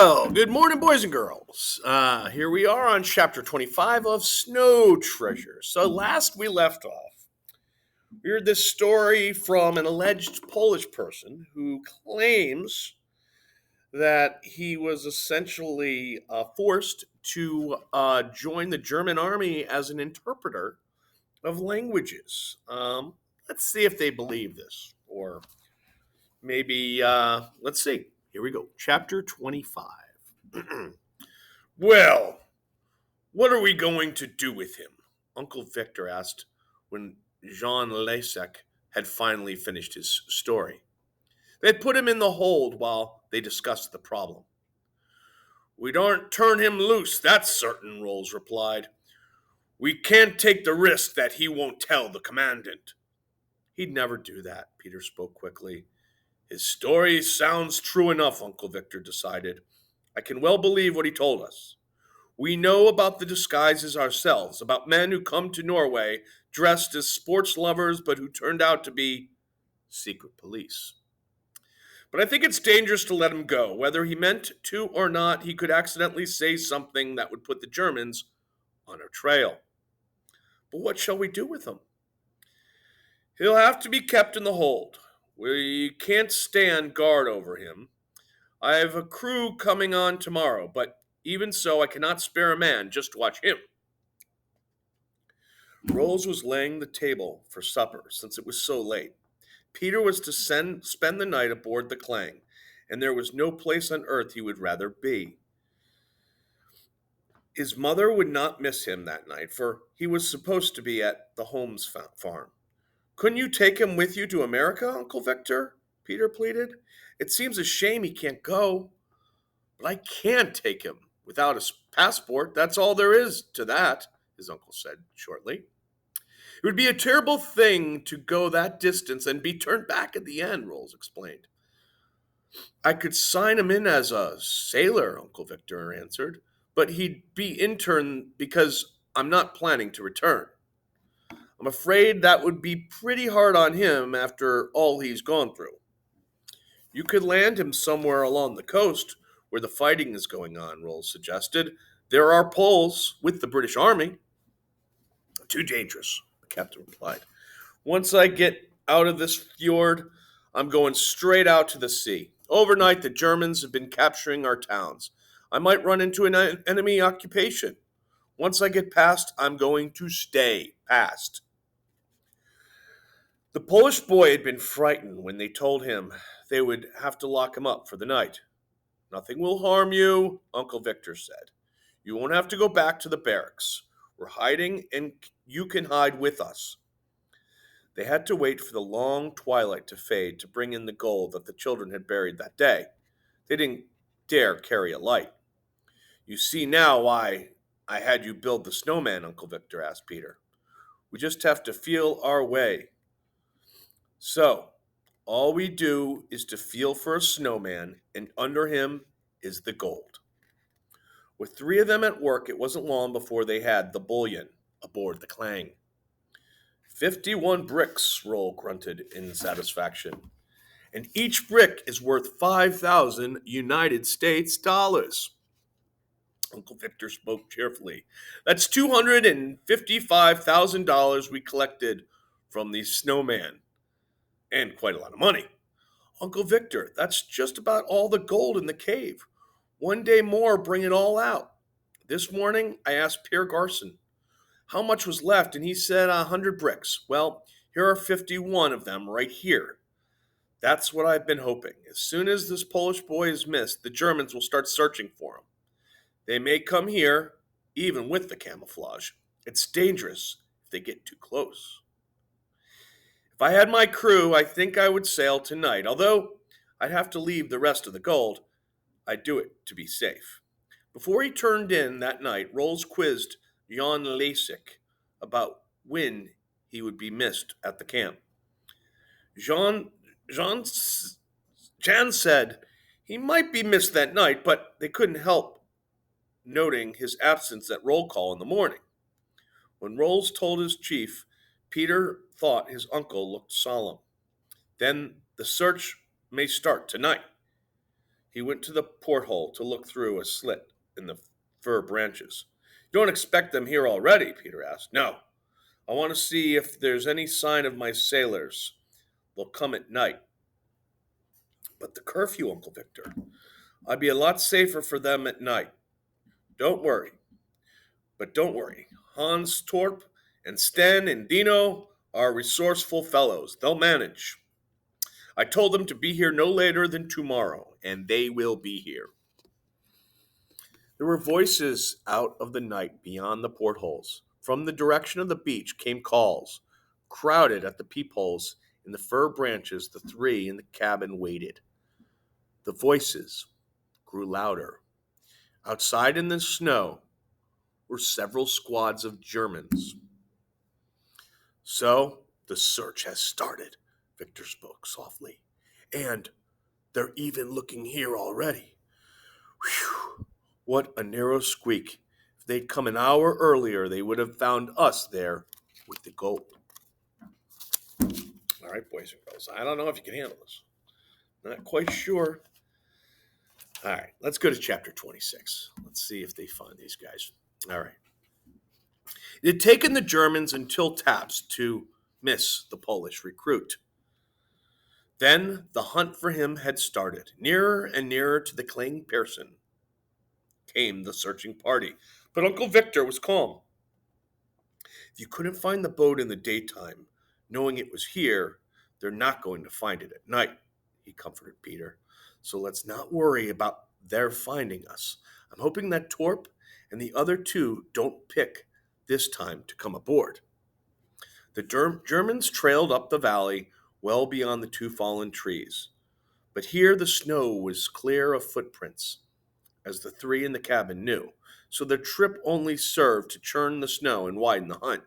Well, good morning, boys and girls. Here we are on chapter 25 of Snow Treasure. So, last we left off, we heard this story from an alleged Polish person who claims that he was essentially forced to join the German army as an interpreter of languages. Let's see if they believe this, or maybe, let's see. Here we go. Chapter 25. Well, what are we going to do with him? Uncle Victor asked when Jean Lasek had finally finished his story. They'd put him in the hold while they discussed the problem. We don't turn him loose, that's certain, Rolls replied. We can't take the risk that he won't tell the commandant. He'd never do that, Peter spoke quickly. His story sounds true enough, Uncle Victor decided. I can well believe what he told us. We know about the disguises ourselves, about men who come to Norway dressed as sports lovers but who turned out to be secret police. But I think it's dangerous to let him go. Whether he meant to or not, he could accidentally say something that would put the Germans on our trail. But what shall we do with him? He'll have to be kept in the hold. We can't stand guard over him. I have a crew coming on tomorrow, but even so, I cannot spare a man just to watch him. Rolls was laying the table for supper since it was so late. Peter was to spend the night aboard the Clang, and there was no place on earth he would rather be. His mother would not miss him that night, for he was supposed to be at the Holmes farm. Couldn't you take him with you to America, Uncle Victor? Peter pleaded. It seems a shame he can't go. But I can't take him without a passport. That's all there is to that, his uncle said shortly. It would be a terrible thing to go that distance and be turned back at the end, Rolls explained. I could sign him in as a sailor, Uncle Victor answered, but he'd be intern because I'm not planning to return. I'm afraid that would be pretty hard on him after all he's gone through. You could land him somewhere along the coast where the fighting is going on, Rolls suggested. There are Poles with the British Army. Too dangerous, the captain replied. Once I get out of this fjord, I'm going straight out to the sea. Overnight, the Germans have been capturing our towns. I might run into an enemy occupation. Once I get past, I'm going to stay past. The Polish boy had been frightened when they told him they would have to lock him up for the night. Nothing will harm you, Uncle Victor said. You won't have to go back to the barracks. We're hiding, and you can hide with us. They had to wait for the long twilight to fade to bring in the gold that the children had buried that day. They didn't dare carry a light. You see now why I had you build the snowman, Uncle Victor asked Peter. We just have to feel our way. So, all we do is to feel for a snowman, and under him is the gold. With three of them at work, it wasn't long before they had the bullion aboard the Clang. 51 bricks, Roll grunted in satisfaction. And each brick is worth 5,000 United States dollars. Uncle Victor spoke cheerfully. That's $255,000 we collected from the snowman. And quite a lot of money. Uncle Victor, that's just about all the gold in the cave. One day more, bring it all out. This morning, I asked Pierre Garson how much was left, and he said 100 bricks. Well, here are 51 of them right here. That's what I've been hoping. As soon as this Polish boy is missed, the Germans will start searching for him. They may come here, even with the camouflage. It's dangerous if they get too close. If I had my crew, I think I would sail tonight. Although I'd have to leave the rest of the gold, I'd do it to be safe. Before he turned in that night, Rolls quizzed Jan Lasik about when he would be missed at the camp. Jean, Jan said he might be missed that night, but they couldn't help noting his absence at roll call in the morning. When Rolls told his chief, Peter thought his uncle looked solemn. Then the search may start tonight. He went to the porthole to look through a slit in the fir branches. You don't expect them here already? Peter asked. No. I want to see if there's any sign of my sailors. They'll come at night. But the curfew, Uncle Victor. I'd be a lot safer for them at night. Don't worry. But don't worry. Hans Torp and Sten and Dino are resourceful fellows. They'll manage. I told them to be here no later than tomorrow, and they will be here. There were voices out of the night beyond the portholes. From the direction of the beach came calls. Crowded at the peepholes in the fir branches, the three in the cabin waited. The voices grew louder. Outside in the snow were several squads of Germans. So, the search has started, Victor spoke softly. And they're even looking here already. Whew, what a narrow squeak. If they'd come an hour earlier, they would have found us there with the gold. All right, boys and girls, I don't know if you can handle this. Not quite sure. All right, let's go to chapter 26. Let's see if they find these guys. All right. It had taken the Germans until taps to miss the Polish recruit. Then the hunt for him had started. Nearer and nearer to the Kling Pearson came the searching party. But Uncle Victor was calm. If you couldn't find the boat in the daytime, knowing it was here, they're not going to find it at night, he comforted Peter. So let's not worry about their finding us. I'm hoping that Torp and the other two don't pick this time to come aboard. The Germans trailed up the valley well beyond the two fallen trees. But here the snow was clear of footprints, as the three in the cabin knew, so their trip only served to churn the snow and widen the hunt.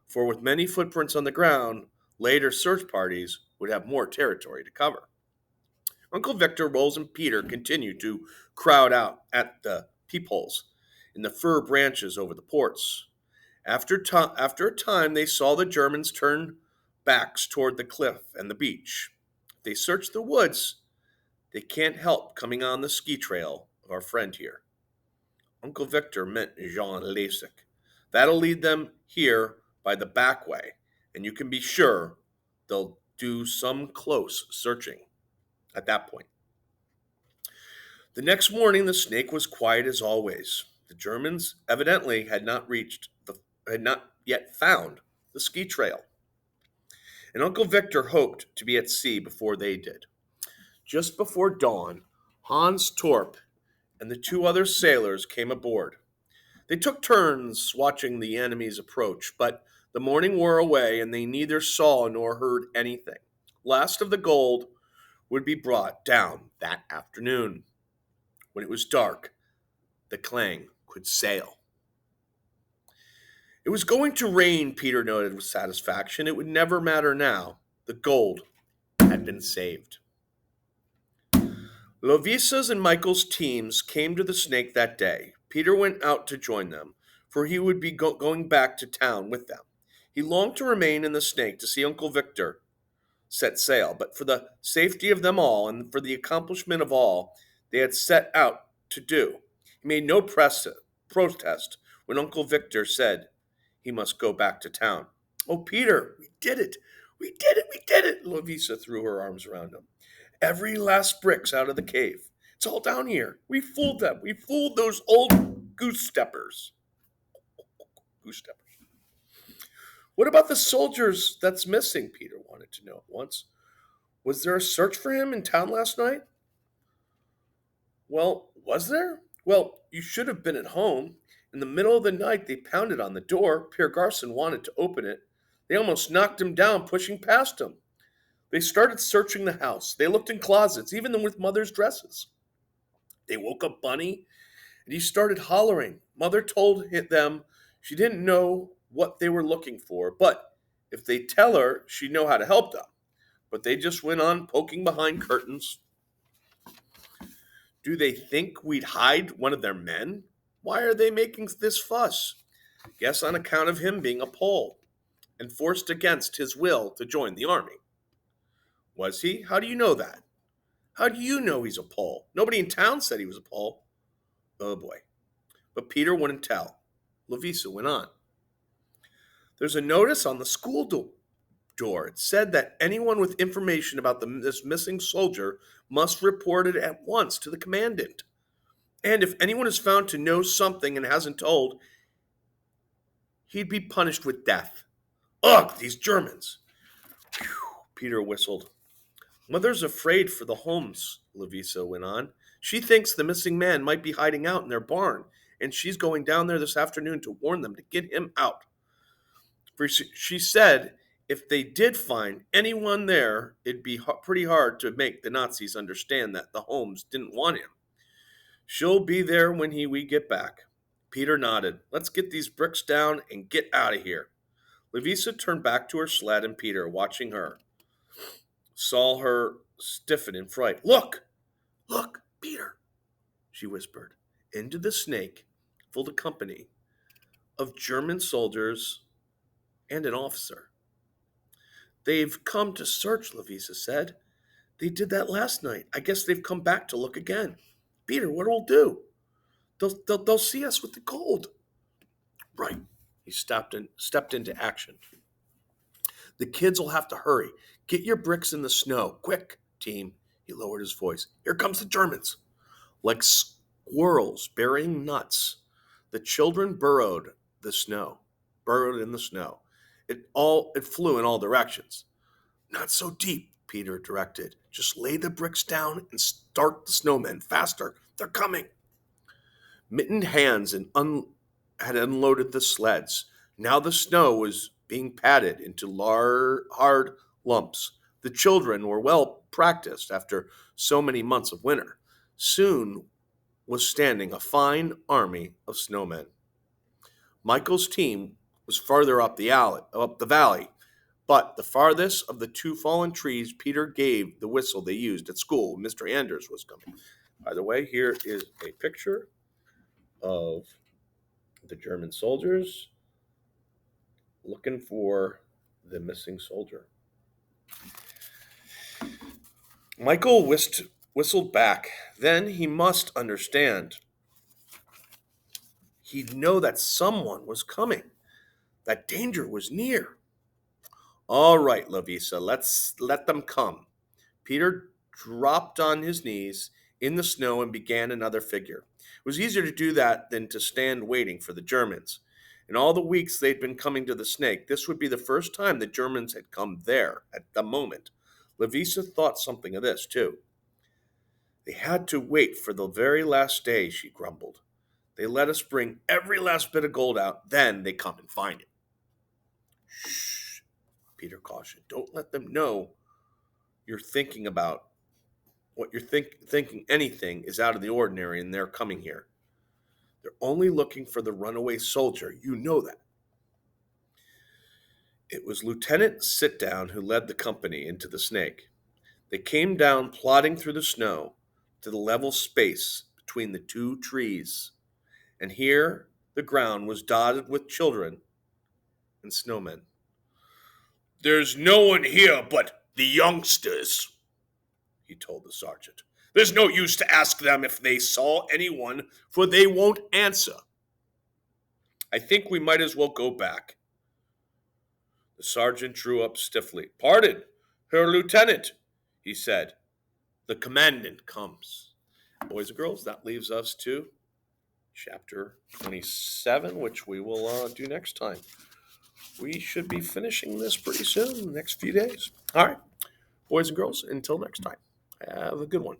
For with many footprints on the ground, later search parties would have more territory to cover. Uncle Victor, Rolls, and Peter continued to crowd out at the peepholes in the fir branches over the ports. After a time, they saw the Germans turn backs toward the cliff and the beach. If they search the woods, they can't help coming on the ski trail of our friend here. Uncle Victor meant Jean Lasik. That'll lead them here by the back way, and you can be sure they'll do some close searching at that point. The next morning, the Snake was quiet as always. The Germans evidently had not yet found the ski trail, and Uncle Victor hoped to be at sea before they did. Just before dawn, Hans Torp and the two other sailors came aboard. They took turns watching the enemy's approach, but the morning wore away and they neither saw nor heard anything. Last of the gold would be brought down that afternoon. When it was dark, the Kling could sail. It was going to rain, Peter noted with satisfaction. It would never matter now. The gold had been saved. Lovisa's and Michael's teams came to the Snake that day. Peter went out to join them, for he would be going back to town with them. He longed to remain in the Snake to see Uncle Victor set sail, but for the safety of them all and for the accomplishment of all they had set out to do, he made no protest when Uncle Victor said he must go back to town. Oh, Peter, we did it! We did it! We did it! Lovisa threw her arms around him. Every last brick's out of the cave. It's all down here. We fooled them. We fooled those old goose steppers. Goose steppers. What about the soldiers that's missing? Peter wanted to know at once. Was there a search for him in town last night? Well, was there? Well, you should have been at home. In the middle of the night, they pounded on the door. Pierre Garson wanted to open it. They almost knocked him down, pushing past him. They started searching the house. They looked in closets, even with Mother's dresses. They woke up Bunny, and he started hollering. Mother told them she didn't know what they were looking for, but if they tell her, she'd know how to help them. But they just went on poking behind curtains. Do they think we'd hide one of their men? Why are they making this fuss? Guess on account of him being a Pole and forced against his will to join the army. Was he? How do you know that? How do you know he's a Pole? Nobody in town said he was a Pole. Oh boy. But Peter wouldn't tell. Lavisa went on. There's a notice on the school door. It said that anyone with information about this missing soldier must report it at once to the commandant. And if anyone is found to know something and hasn't told, he'd be punished with death. Ugh, these Germans. Phew, Peter whistled. Mother's afraid for the Holmes, Lavisa went on. She thinks the missing man might be hiding out in their barn, and she's going down there this afternoon to warn them to get him out. For she said if they did find anyone there, it'd be pretty hard to make the Nazis understand that the Holmes didn't want him. She'll be there when we get back. Peter nodded. Let's get these bricks down and get out of here. Lavisa turned back to her sled, and Peter, watching her, saw her stiffen in fright. Look, Peter, she whispered. Into the snake, full of company of German soldiers and an officer. They've come to search, Lavisa said. They did that last night. I guess they've come back to look again. Peter, what'll do? They'll see us with the gold. Right. He stepped into action. The kids will have to hurry. Get your bricks in the snow. Quick, team. He lowered his voice. Here comes the Germans. Like squirrels burying nuts, the children burrowed in the snow. It flew in all directions. Not so deep, Peter directed. Just lay the bricks down and start the snowmen. Faster. They're coming. Mittened hands had unloaded the sleds. Now the snow was being patted into hard lumps. The children were well practiced after so many months of winter. Soon was standing a fine army of snowmen. Michael's team was farther up the valley, but the farthest of the two fallen trees, Peter gave the whistle they used at school when Mr. Anders was coming. By the way, here is a picture of the German soldiers looking for the missing soldier. Michael whistled back. Then he must understand. He'd know that someone was coming, that danger was near. All right, Lavisa, let's let them come. Peter dropped on his knees in the snow and began another figure. It was easier to do that than to stand waiting for the Germans. In all the weeks they'd been coming to the snake, this would be the first time the Germans had come there at the moment. Lavisa thought something of this, too. They had to wait for the very last day, she grumbled. They let us bring every last bit of gold out, then they come and find it. Shh, Peter cautioned. Don't let them know you're thinking about what you're thinking anything is out of the ordinary and they're coming here. They're only looking for the runaway soldier. You know that. It was Lieutenant Sitdown who led the company into the snake. They came down plodding through the snow to the level space between the two trees, and here the ground was dotted with children and snowmen. There's no one here but the youngsters, he told the sergeant. There's no use to ask them if they saw anyone, for they won't answer. I think we might as well go back. The sergeant drew up stiffly. Pardon, Herr Lieutenant, he said. The commandant comes. Boys and girls, that leaves us to chapter 27, which we will do next time. We should be finishing this pretty soon, in the next few days. All right, boys and girls, until next time, have a good one.